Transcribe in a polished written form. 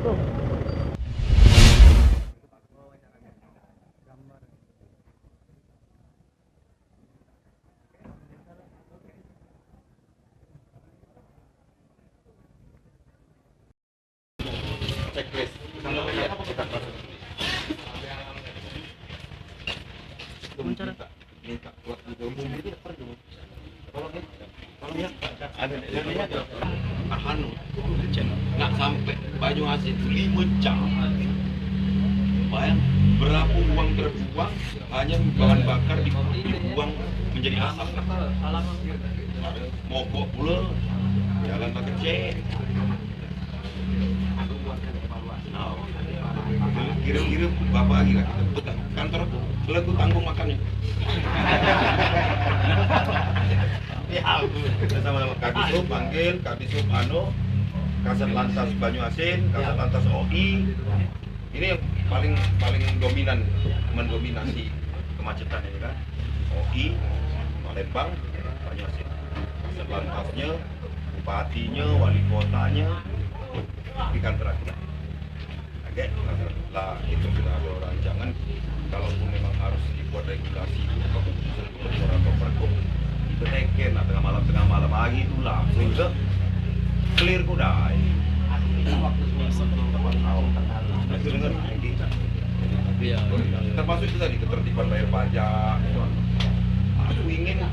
Checklist sama lihat kita minta buat itu perlu tolong ya ada Ahanu nggak sampai Banyuasin 5 jam bayang berapa uang terbuang hanya bahan bakar dibuang menjadi asap mogok pula jalan kecil kira-kira bapak lagi lah kita kantor aku tanggung makannya sama-sama Kabisub panggil Kabisub Kasat Lantas Banyuasin, Kasat Lantas OI ini yang paling dominan mendominasi kemacetan ini kan OI, Palembang, Banyuasin Kasat Lantasnya, Bupatinya, Wali Kotanya ikan terakhir lah itu sudah ada rancangan kalaupun memang harus dibuat regulasi keputusan atau pergub itu teken tengah malam lagi itu langsung ke clear kuda itu dengar termasuk itu tadi ketertiban bayar pajak aku ingin